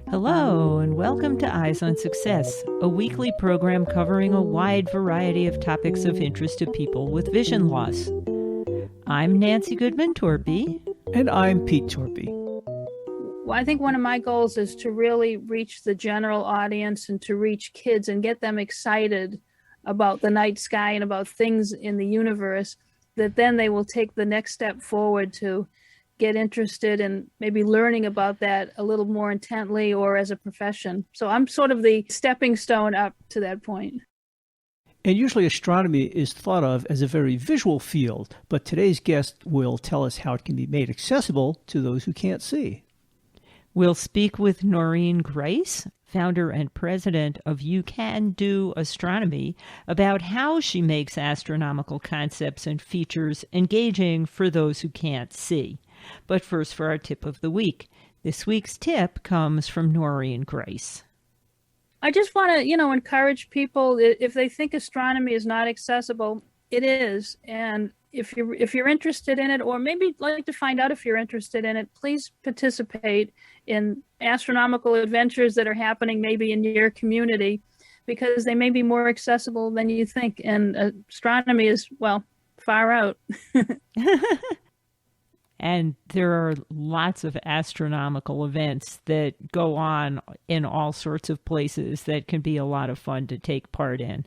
Hello, and welcome to Eyes on Success, a weekly program covering a wide variety of topics of interest to people with vision loss. I'm Nancy Torpey. And I'm Pete Torpey. Well, I think one of my goals is to really reach the general audience and to reach kids and get them excited about the night sky and about things in the universe, that then they will take the next step forward to get interested in maybe learning about that a little more intently or as a profession. So I'm sort of the stepping stone up to that point. And usually astronomy is thought of as a very visual field, but today's guest will tell us how it can be made accessible to those who can't see. We'll speak with Noreen Grice, founder and president of You Can Do Astronomy, about how she makes astronomical concepts and features engaging for those who can't see. But first, for our tip of the week. This week's tip comes from Noreen Grice. I just want to, encourage people, if they think astronomy is not accessible, it is. And if you're interested in it, or maybe like to find out if you're interested in it, please participate in astronomical adventures that are happening maybe in your community, because they may be more accessible than you think. And astronomy is, far out. And there are lots of astronomical events that go on in all sorts of places that can be a lot of fun to take part in,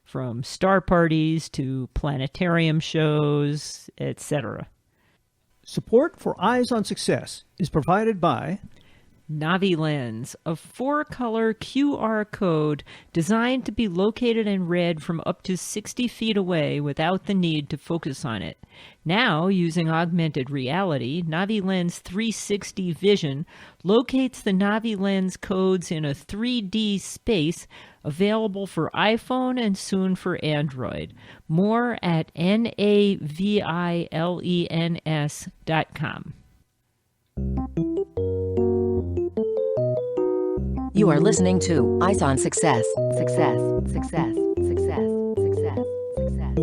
from star parties to planetarium shows, etc. Support for Eyes on Success is provided by NaviLens, a 4-color QR code designed to be located and read from up to 60 feet away without the need to focus on it. Now, using augmented reality, NaviLens 360 Vision locates the NaviLens codes in a 3D space available for iPhone and soon for Android. More at navilens.com. You are listening to Eyes on Success. Success, success, success, success, success.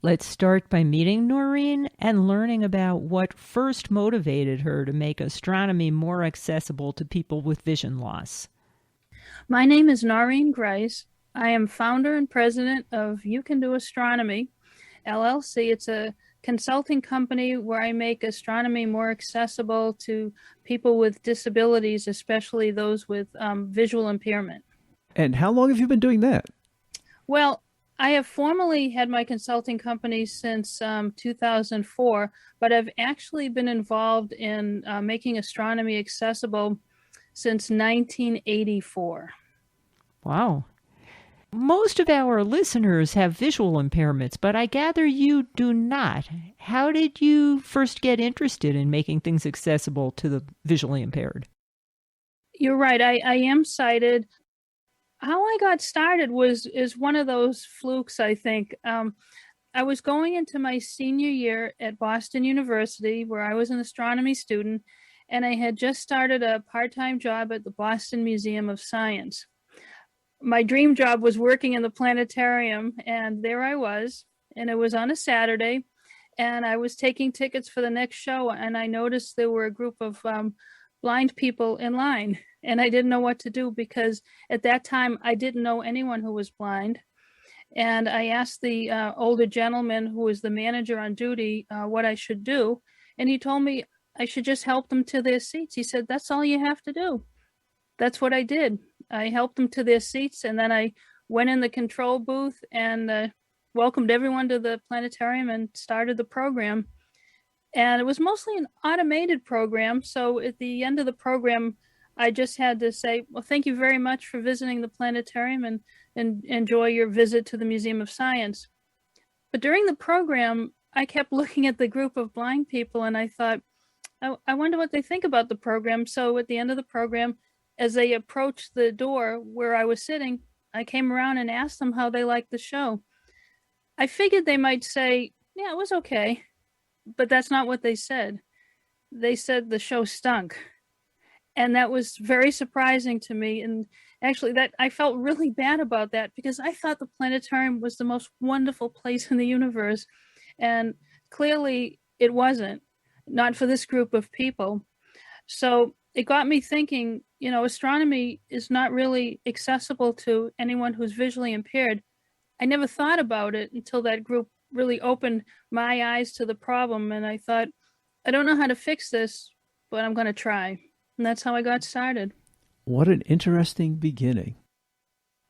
Let's start by meeting Noreen and learning about what first motivated her to make astronomy more accessible to people with vision loss. My name is Noreen Grice. I am founder and president of You Can Do Astronomy, LLC. It's a consulting company where I make astronomy more accessible to people with disabilities, especially those with visual impairment. And how long have you been doing that? Well, I have formally had my consulting company since 2004, but I've actually been involved in making astronomy accessible since 1984. Wow. Most of our listeners have visual impairments, but I gather you do not. How did you first get interested in making things accessible to the visually impaired? You're right. I am sighted. How I got started is one of those flukes, I think. I was going into my senior year at Boston University, where I was an astronomy student, and I had just started a part-time job at the Boston Museum of Science. My dream job was working in the planetarium, and there I was, and it was on a Saturday, and I was taking tickets for the next show, and I noticed there were a group of blind people in line, and I didn't know what to do, because at that time I didn't know anyone who was blind. And I asked the older gentleman who was the manager on duty what I should do, and he told me I should just help them to their seats. He said, "That's all you have to do." That's what I did. I helped them to their seats, and then I went in the control booth and welcomed everyone to the planetarium and started the program. And it was mostly an automated program. So at the end of the program, I just had to say, well, thank you very much for visiting the planetarium, and enjoy your visit to the Museum of Science. But during the program, I kept looking at the group of blind people, and I thought, I wonder what they think about the program. So at the end of the program, as they approached the door where I was sitting, I came around and asked them how they liked the show. I figured they might say, yeah, it was okay. But that's not what they said. They said the show stunk. And that was very surprising to me. And actually, that I felt really bad about that, because I thought the planetarium was the most wonderful place in the universe. And clearly it wasn't. not for this group of people. So it got me thinking, astronomy is not really accessible to anyone who's visually impaired. I never thought about it until that group really opened my eyes to the problem. And I thought, I don't know how to fix this, but I'm going to try. And that's how I got started. What an interesting beginning.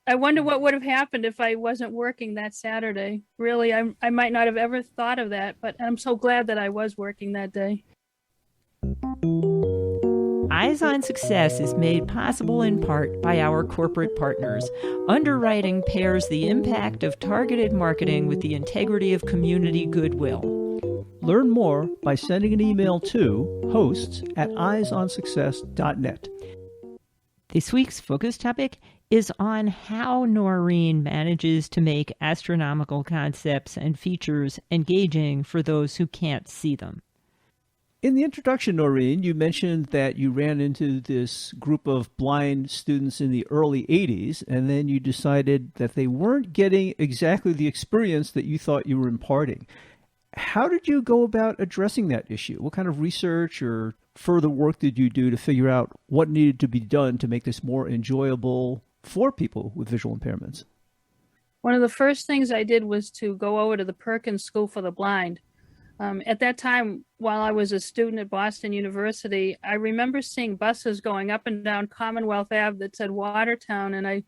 I wonder what would have happened if I wasn't working that Saturday. Really, I might not have ever thought of that, but I'm so glad that I was working that day. Eyes on Success is made possible in part by our corporate partners. Underwriting pairs the impact of targeted marketing with the integrity of community goodwill. Learn more by sending an email to hosts@eyesonsuccess.net. This week's focus topic is on how Noreen manages to make astronomical concepts and features engaging for those who can't see them. In the introduction, Noreen, you mentioned that you ran into this group of blind students in the early 80s, and then you decided that they weren't getting exactly the experience that you thought you were imparting. How did you go about addressing that issue? What kind of research or further work did you do to figure out what needed to be done to make this more enjoyable for people with visual impairments? One of the first things I did was to go over to the Perkins School for the Blind. At that time, while I was a student at Boston University, I remember seeing buses going up and down Commonwealth Ave that said Watertown, and I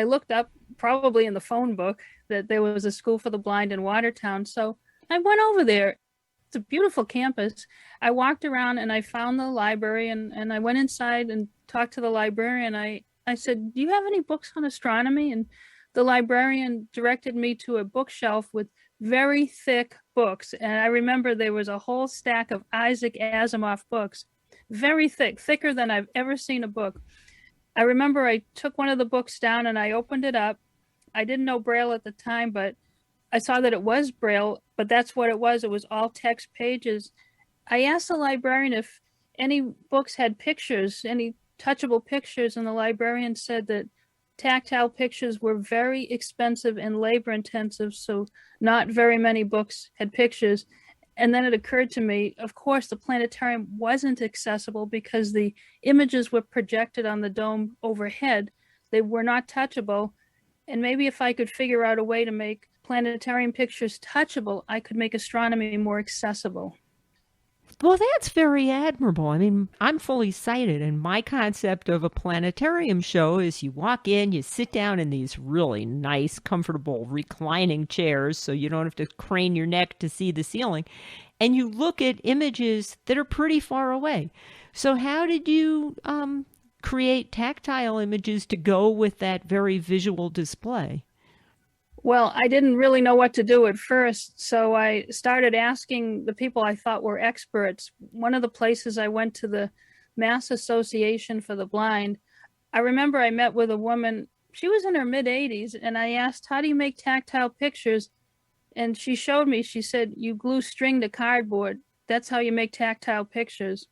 looked up, probably in the phone book, that there was a school for the blind in Watertown. So I went over there. It's a beautiful campus. I walked around and I found the library, and I went inside and talked to the librarian. I said, "Do you have any books on astronomy?" And the librarian directed me to a bookshelf with very thick books. And I remember there was a whole stack of Isaac Asimov books, very thick, thicker than I've ever seen a book. I remember I took one of the books down and I opened it up. I didn't know Braille at the time, but I saw that it was Braille, but that's what it was. It was all text pages. I asked the librarian if any books had pictures, any touchable pictures, and the librarian said that tactile pictures were very expensive and labor intensive, so not very many books had pictures. And then it occurred to me, of course, the planetarium wasn't accessible because the images were projected on the dome overhead. They were not touchable. And maybe if I could figure out a way to make planetarium pictures touchable, I could make astronomy more accessible. Well, that's very admirable. I mean, I'm fully sighted, and my concept of a planetarium show is you walk in, you sit down in these really nice, comfortable, reclining chairs so you don't have to crane your neck to see the ceiling, and you look at images that are pretty far away. So how did you create tactile images to go with that very visual display? Well, I didn't really know what to do at first, so I started asking the people I thought were experts. One of the places I went to, the Mass Association for the Blind. I remember I met with a woman, she was in her mid-80s, and I asked, "How do you make tactile pictures?" And she showed me, she said, "You glue string to cardboard. That's how you make tactile pictures."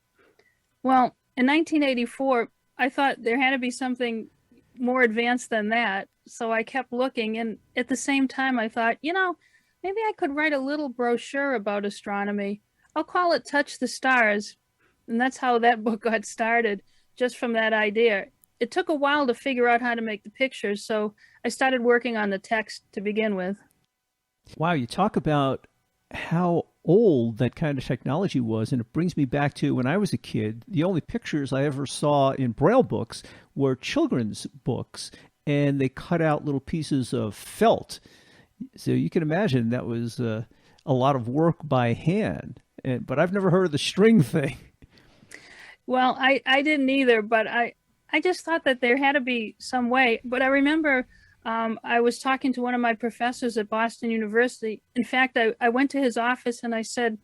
Well, in 1984, I thought there had to be something more advanced than that. So I kept looking, and at the same time I thought, maybe I could write a little brochure about astronomy. I'll call it Touch the Stars. And that's how that book got started, just from that idea. It took a while to figure out how to make the pictures, so I started working on the text to begin with. Wow, you talk about how old that kind of technology was, and it brings me back to when I was a kid. The only pictures I ever saw in Braille books were children's books, and they cut out little pieces of felt. So you can imagine that was a lot of work by hand. But I've never heard of the string thing. Well, I didn't either, but I just thought that there had to be some way. But I remember I was talking to one of my professors at Boston University. In fact, I went to his office and I said,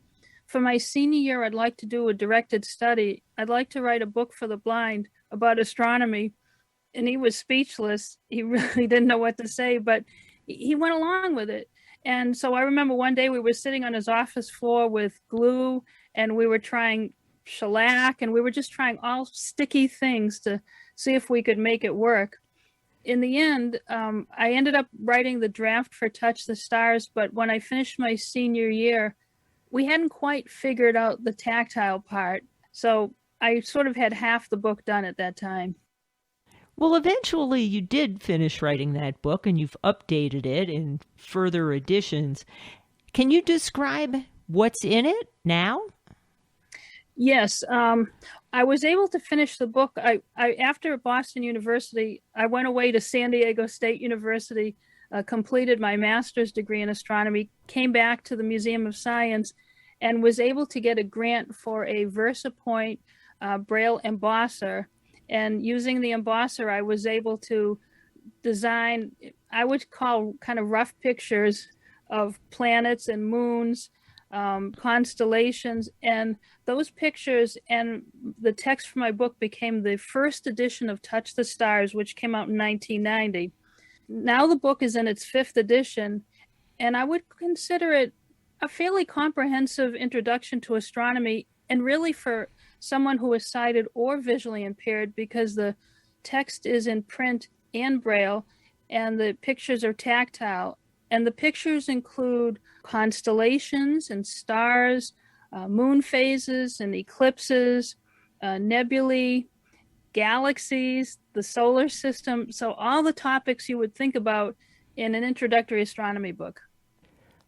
for my senior year, I'd like to do a directed study. I'd like to write a book for the blind about astronomy. And he was speechless. He really didn't know what to say, but he went along with it. And so I remember one day we were sitting on his office floor with glue, and we were trying shellac, and we were just trying all sticky things to see if we could make it work. In the end, I ended up writing the draft for Touch the Stars, but when I finished my senior year, we hadn't quite figured out the tactile part. So I sort of had half the book done at that time. Well, eventually you did finish writing that book and you've updated it in further editions. Can you describe what's in it now? Yes, I was able to finish the book. I after Boston University, I went away to San Diego State University, completed my master's degree in astronomy, came back to the Museum of Science, and was able to get a grant for a VersaPoint Braille embosser. And using the embosser, I was able to design, I would call kind of rough pictures of planets and moons, constellations, and those pictures and the text for my book became the first edition of Touch the Stars, which came out in 1990. Now the book is in its fifth edition, and I would consider it a fairly comprehensive introduction to astronomy, and really for someone who is sighted or visually impaired, because the text is in print and Braille, and the pictures are tactile. And the pictures include constellations and stars, moon phases and eclipses, nebulae, galaxies, the solar system. So all the topics you would think about in an introductory astronomy book.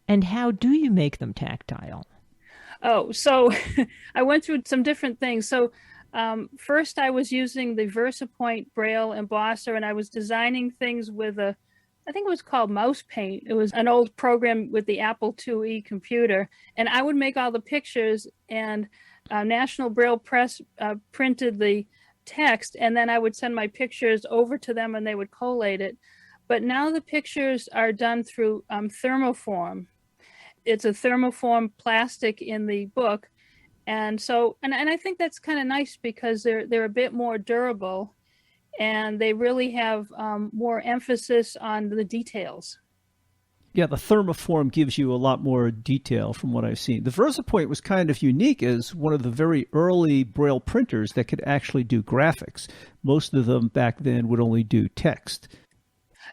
And how do you make them tactile? Oh, so I went through some different things. So first I was using the VersaPoint Braille embosser, and I was designing things with I think it was called Mouse Paint. It was an old program with the Apple IIe computer. And I would make all the pictures, and National Braille Press printed the text, and then I would send my pictures over to them and they would collate it. But now the pictures are done through thermoform. It's a thermoform plastic in the book. And so, and I think that's kind of nice because they're a bit more durable, and they really have more emphasis on the details. Yeah, the thermoform gives you a lot more detail from what I've seen. The VersaPoint was kind of unique as one of the very early Braille printers that could actually do graphics. Most of them back then would only do text.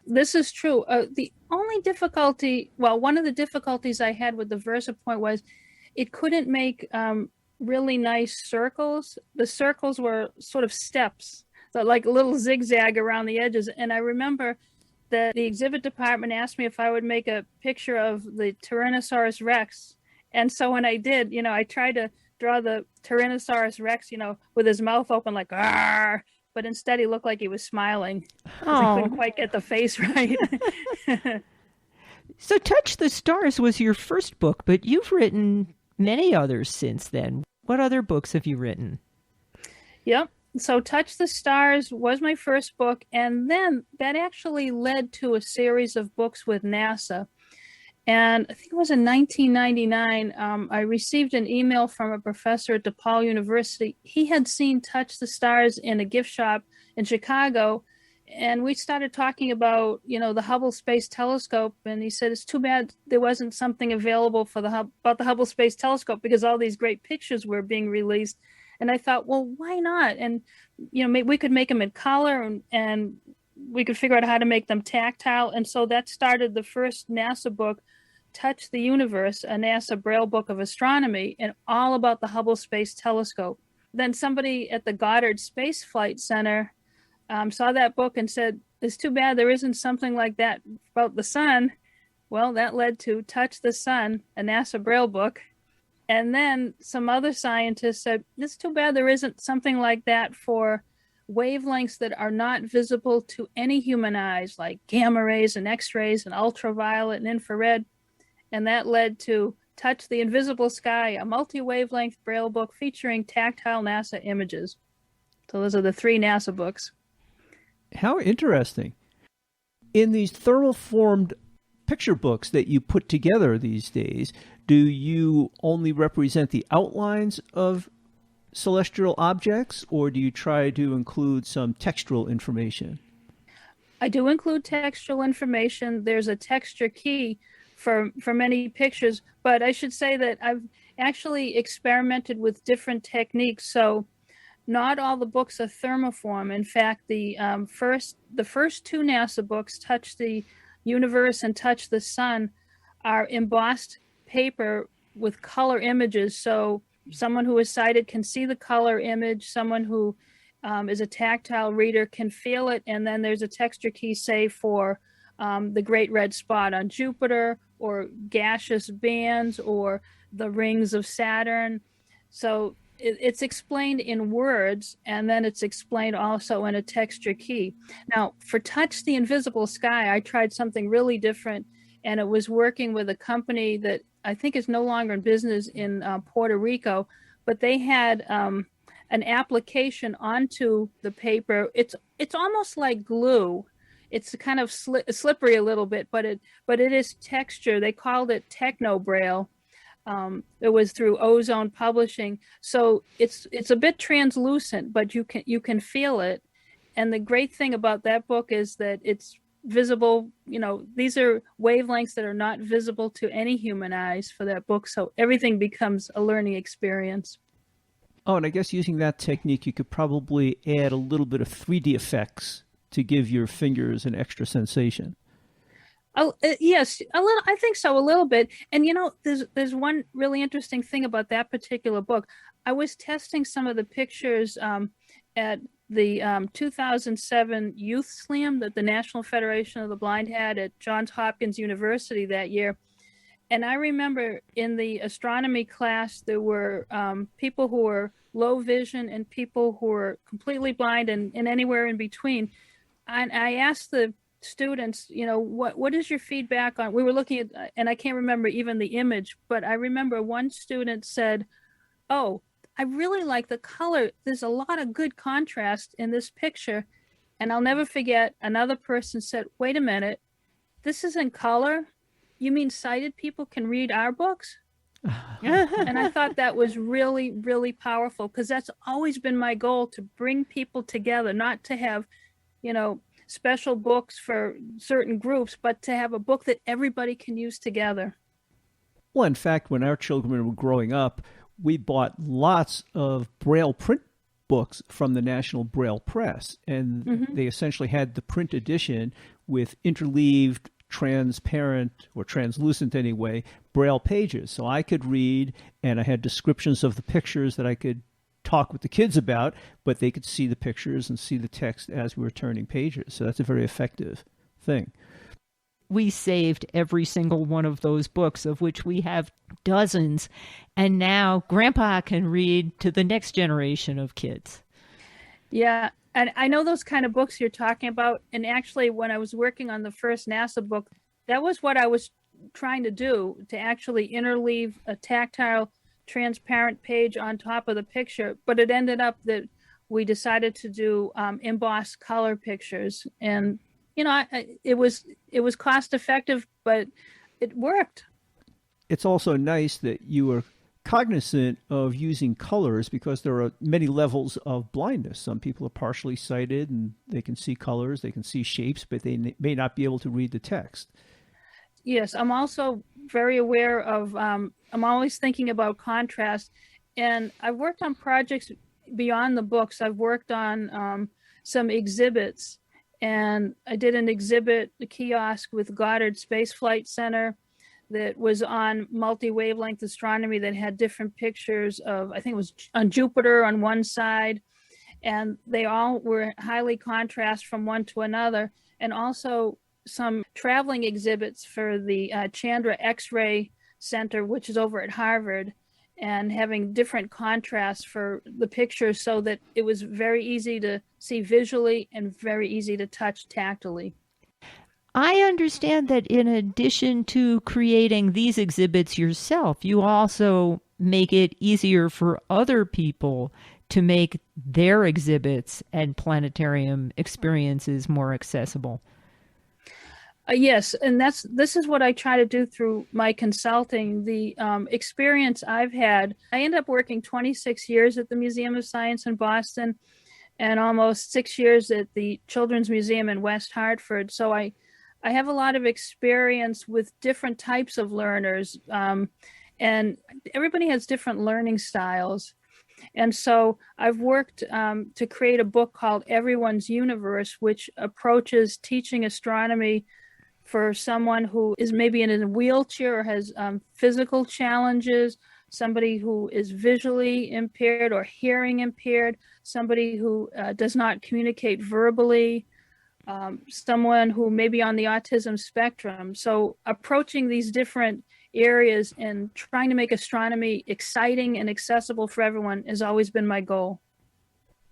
This is true. The only difficulty, well, one of the difficulties I had with the VersaPoint was it couldn't make really nice circles. The circles were sort of steps, so like a little zigzag around the edges. And I remember that the exhibit department asked me if I would make a picture of the Tyrannosaurus Rex. And so when I did, I tried to draw the Tyrannosaurus Rex, with his mouth open like, "Arr!" But instead he looked like he was smiling. I couldn't quite get the face right. So Touch the Stars was your first book, but you've written many others since then. What other books have you written? Yep. So Touch the Stars was my first book, and then that actually led to a series of books with NASA. And I think it was in 1999, I received an email from a professor at DePaul University. He had seen Touch the Stars in a gift shop in Chicago, and we started talking about, the Hubble Space Telescope. And he said, it's too bad there wasn't something available for about the Hubble Space Telescope, because all these great pictures were being released. And I thought, well, why not? And, maybe we could make them in color, and we could figure out how to make them tactile. And so that started the first NASA book, Touch the Universe, a NASA Braille book of astronomy, and all about the Hubble Space Telescope. Then somebody at the Goddard Space Flight Center saw that book and said, it's too bad there isn't something like that about the sun. Well, that led to Touch the Sun, a NASA Braille book. And then some other scientists said, it's too bad there isn't something like that for wavelengths that are not visible to any human eyes, like gamma rays and X-rays and ultraviolet and infrared. And that led to Touch the Invisible Sky, a multi-wavelength Braille book featuring tactile NASA images. So those are the three NASA books. How interesting. In these thermoformed picture books that you put together these days, do you only represent the outlines of celestial objects, or do you try to include some textual information? I do include textual information. There's a texture key for many pictures, but I should say that I've actually experimented with different techniques. So not all the books are thermoform. In fact, the first two NASA books, Touch the Universe and Touch the Sun, are embossed paper with color images. So someone who is sighted can see the color image. Someone who is a tactile reader can feel it. And then there's a texture key, say, for the great red spot on Jupiter, or gaseous bands, or the rings of Saturn. So it's explained in words, and then it's explained also in a texture key. Now, for Touch the Invisible Sky, I tried something really different, and it was working with a company that I think is no longer in business in Puerto Rico, but they had an application onto the paper. It's almost like glue. It's kind of slippery a little bit, but it is texture. They called it Techno Braille. It was through Ozone Publishing, so it's a bit translucent, but you can feel it. And the great thing about that book is that it's visible. These are wavelengths that are not visible to any human eyes for that book, so everything becomes a learning experience. Oh, and I guess using that technique, you could probably add a little bit of 3D effects to give your fingers an extra sensation. Oh, yes, a little. I think so, a little bit. And there's one really interesting thing about that particular book. I was testing some of the pictures at the 2007 Youth Slam that the National Federation of the Blind had at Johns Hopkins University that year. And I remember in the astronomy class, there were people who were low vision and people who were completely blind, and anywhere in between. And I asked the students, what is your feedback on? We were looking at, and I can't remember even the image, but I remember one student said, "Oh, I really like the color. There's a lot of good contrast in this picture." And I'll never forget, another person said, "Wait a minute, this isn't color? You mean sighted people can read our books?" And I thought that was really, really powerful, because that's always been my goal, to bring people together, not to have, special books for certain groups, but to have a book that everybody can use together. Well, in fact, when our children were growing up, we bought lots of Braille print books from the National Braille Press, and they essentially had the print edition with interleaved, transparent, or translucent anyway, Braille pages. So I could read, and I had descriptions of the pictures that I could talk with the kids about, but they could see the pictures and see the text as we were turning pages. So that's a very effective thing. We saved every single one of those books, of which we have dozens, and now Grandpa can read to the next generation of kids. Yeah, and I know those kind of books you're talking about. And actually, when I was working on the first NASA book, that was what I was trying to do, to actually interleave a tactile, transparent page on top of the picture. But it ended up that we decided to do embossed color pictures, and it was cost effective, but it worked. It's also nice that you are cognizant of using colors, because there are many levels of blindness. Some people are partially sighted and they can see colors, they can see shapes, but they may not be able to read the text. Yes, I'm also very aware of, I'm always thinking about contrast. And I've worked on projects beyond the books. I've worked on some exhibits. And I did an exhibit, the kiosk with Goddard Space Flight Center, that was on multi-wavelength astronomy, that had different pictures of, I think it was on Jupiter on one side. And they all were highly contrast from one to another. And also some traveling exhibits for the Chandra X-ray Center, which is over at Harvard, and having different contrasts for the pictures, so that it was very easy to see visually and very easy to touch tactily. I understand that in addition to creating these exhibits yourself, you also make it easier for other people to make their exhibits and planetarium experiences more accessible. Yes, and this is what I try to do through my consulting. The experience I've had, I ended up working 26 years at the Museum of Science in Boston, and almost 6 years at the Children's Museum in West Hartford. So I have a lot of experience with different types of learners, and everybody has different learning styles. And so I've worked to create a book called Everyone's Universe, which approaches teaching astronomy for someone who is maybe in a wheelchair or has physical challenges, somebody who is visually impaired or hearing impaired, somebody who does not communicate verbally, someone who may be on the autism spectrum. So approaching these different areas and trying to make astronomy exciting and accessible for everyone has always been my goal.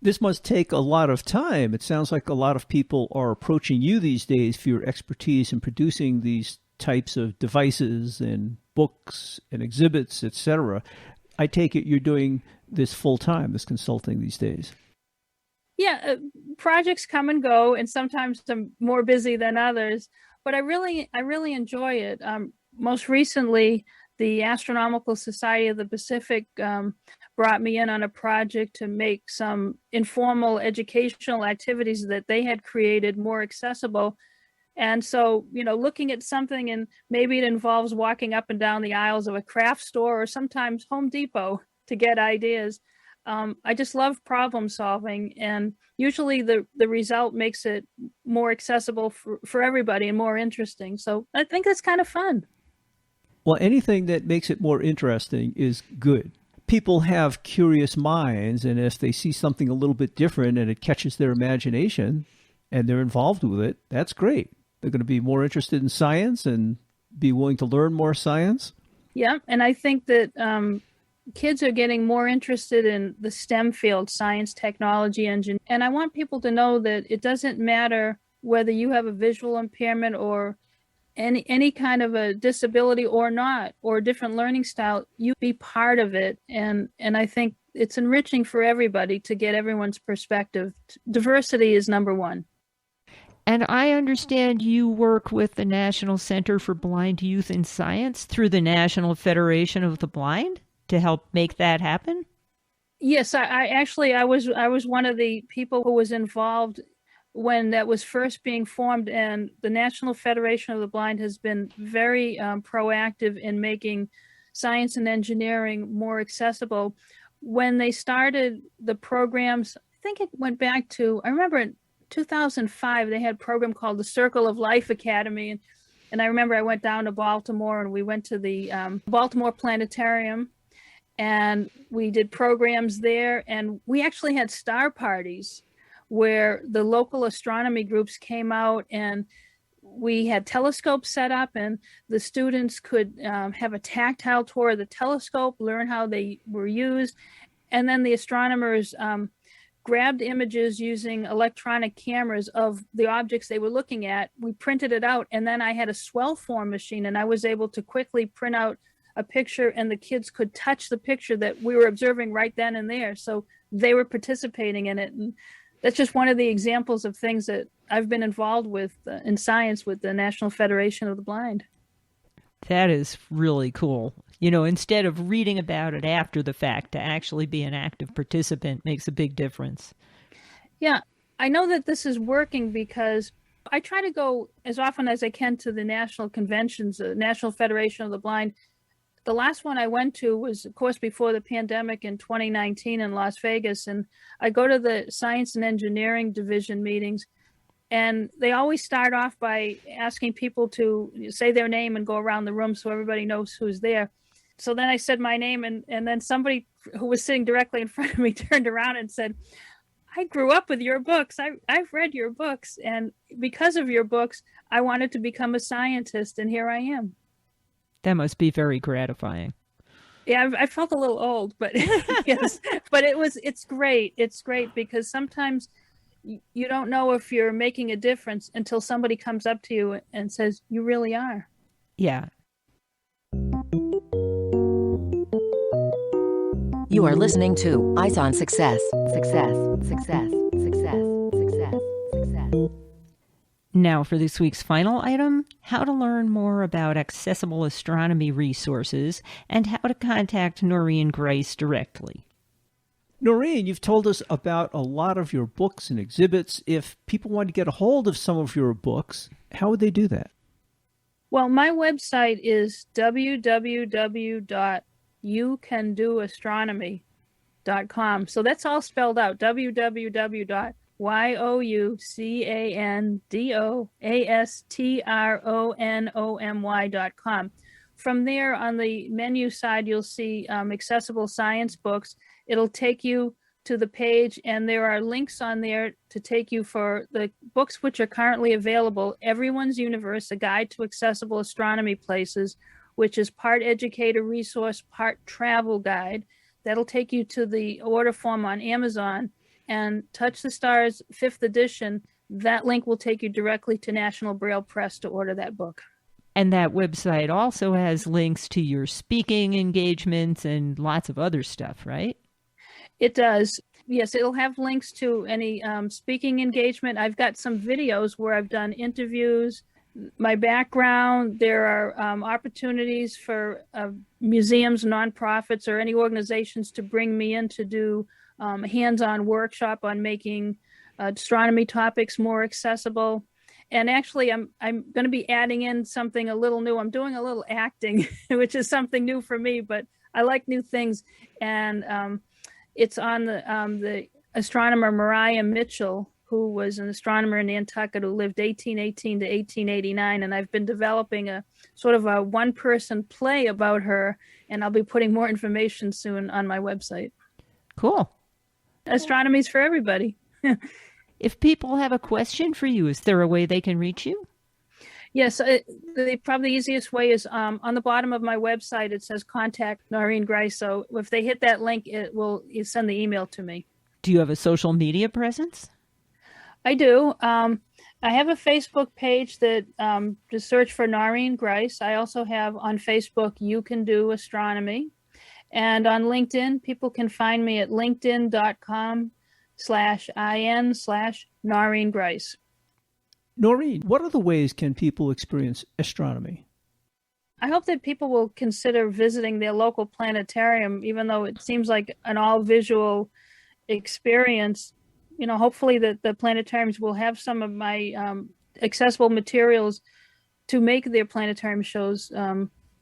This must take a lot of time. It sounds like a lot of people are approaching you these days for your expertise in producing these types of devices and books and exhibits, etc. I take it you're doing this full time, this consulting these days. Yeah, projects come and go, and sometimes I'm more busy than others, but I really enjoy it. Most recently, the Astronomical Society of the Pacific brought me in on a project to make some informal educational activities that they had created more accessible. And so, looking at something and maybe it involves walking up and down the aisles of a craft store or sometimes Home Depot to get ideas. I just love problem solving, and usually the result makes it more accessible for everybody and more interesting. So I think that's kind of fun. Well, anything that makes it more interesting is good. People have curious minds, and if they see something a little bit different and it catches their imagination and they're involved with it, that's great. They're going to be more interested in science and be willing to learn more science. Yeah, and I think that kids are getting more interested in the STEM field, science, technology, engineering. And I want people to know that it doesn't matter whether you have a visual impairment or any kind of a disability or not, or a different learning style, you be part of it. And I think it's enriching for everybody to get everyone's perspective. Diversity is number one. And I understand you work with the National Center for Blind Youth in Science through the National Federation of the Blind to help make that happen? Yes, I was one of the people who was involved when that was first being formed, and the National Federation of the Blind has been very proactive in making science and engineering more accessible. When they started the programs, I think it went back to, I remember in 2005, they had a program called the Circle of Life Academy. And I remember I went down to Baltimore and we went to the Baltimore Planetarium and we did programs there. And we actually had star parties where the local astronomy groups came out, and we had telescopes set up, and the students could have a tactile tour of the telescope, learn how they were used. And then the astronomers grabbed images using electronic cameras of the objects they were looking at. We printed it out, and then I had a swell form machine, and I was able to quickly print out a picture, and the kids could touch the picture that we were observing right then and there. So they were participating in it. And that's just one of the examples of things that I've been involved with in science with the National Federation of the Blind. That is really cool. Instead of reading about it after the fact, to actually be an active participant makes a big difference. Yeah, I know that this is working because I try to go as often as I can to the national conventions, the National Federation of the Blind. The last one I went to was, of course, before the pandemic in 2019 in Las Vegas. And I go to the Science and Engineering Division meetings, and they always start off by asking people to say their name and go around the room so everybody knows who's there. So then I said my name, and then somebody who was sitting directly in front of me turned around and said, I grew up with your books. I've read your books. And because of your books, I wanted to become a scientist. And here I am. That must be very gratifying. Yeah, I felt a little old, but yes, but it's great. It's great because sometimes you don't know if you're making a difference until somebody comes up to you and says, you really are. Yeah. You are listening to Eyes on Success. Success, success, success, success, success. Now for this week's final item, how to learn more about accessible astronomy resources and how to contact Noreen Grice directly. Noreen, you've told us about a lot of your books and exhibits. If people want to get a hold of some of your books, how would they do that? Well, my website is www.youcandoastronomy.com. So that's all spelled out, www.youcandoastronomy.com. youcandoastronomy.com. From there, on the menu side, you'll see accessible science books. It'll take you to the page, and there are links on there to take you for the books which are currently available. Everyone's Universe, A Guide to Accessible Astronomy Places, which is part educator resource, part travel guide. That'll take you to the order form on Amazon. And Touch the Stars 5th edition, that link will take you directly to National Braille Press to order that book. And that website also has links to your speaking engagements and lots of other stuff, right? It does. Yes, it'll have links to any speaking engagement. I've got some videos where I've done interviews, my background. There are opportunities for museums, nonprofits, or any organizations to bring me in to do a hands-on workshop on making astronomy topics more accessible. And actually, I'm going to be adding in something a little new. I'm doing a little acting, which is something new for me, but I like new things. And it's on the astronomer Mariah Mitchell, who was an astronomer in Nantucket who lived 1818 to 1889. And I've been developing a sort of a one-person play about her, and I'll be putting more information soon on my website. Cool. Astronomy's for everybody. If people have a question for you, is there a way they can reach you? Yes, probably the easiest way is on the bottom of my website, it says contact Noreen Grice. So if they hit that link, it will send the email to me. Do you have a social media presence? I do. I have a Facebook page that just search for Noreen Grice. I also have on Facebook, You Can Do Astronomy. And on LinkedIn, people can find me at linkedin.com/in/Noreen Grice. Noreen, what other ways can people experience astronomy? I hope that people will consider visiting their local planetarium, even though it seems like an all-visual experience. You know, hopefully that the planetariums will have some of my accessible materials to make their planetarium shows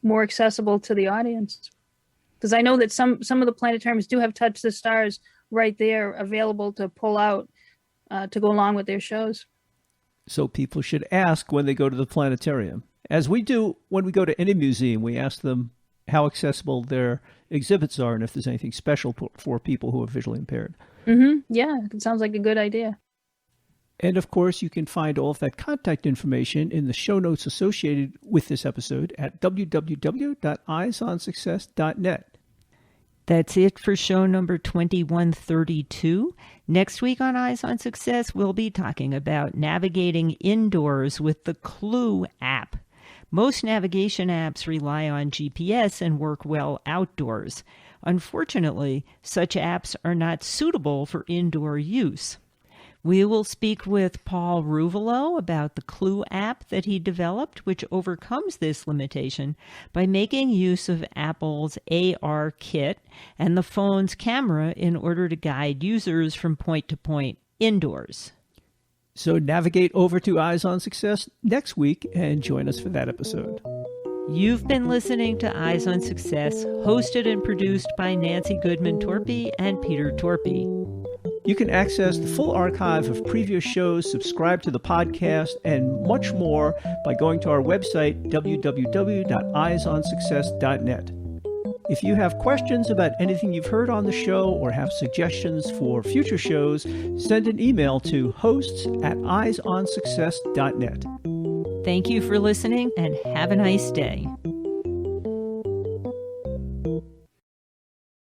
more accessible to the audience. Because I know that some of the planetariums do have Touch the Stars right there available to pull out to go along with their shows. So people should ask when they go to the planetarium. As we do when we go to any museum, we ask them how accessible their exhibits are and if there's anything special for people who are visually impaired. Mm-hmm. Yeah, it sounds like a good idea. And of course, you can find all of that contact information in the show notes associated with this episode at www.eyesonsuccess.net. That's it for show number 2132. Next week on Eyes on Success, we'll be talking about navigating indoors with the Clue app. Most navigation apps rely on GPS and work well outdoors. Unfortunately, such apps are not suitable for indoor use. We will speak with Paul Ruvolo about the Clue app that he developed, which overcomes this limitation by making use of Apple's AR kit and the phone's camera in order to guide users from point to point indoors. So navigate over to Eyes on Success next week and join us for that episode. You've been listening to Eyes on Success, hosted and produced by Nancy Goodman Torpey and Peter Torpey. You can access the full archive of previous shows, subscribe to the podcast, and much more by going to our website, www.eyesonsuccess.net. If you have questions about anything you've heard on the show or have suggestions for future shows, send an email to hosts@eyesonsuccess.net. Thank you for listening and have a nice day.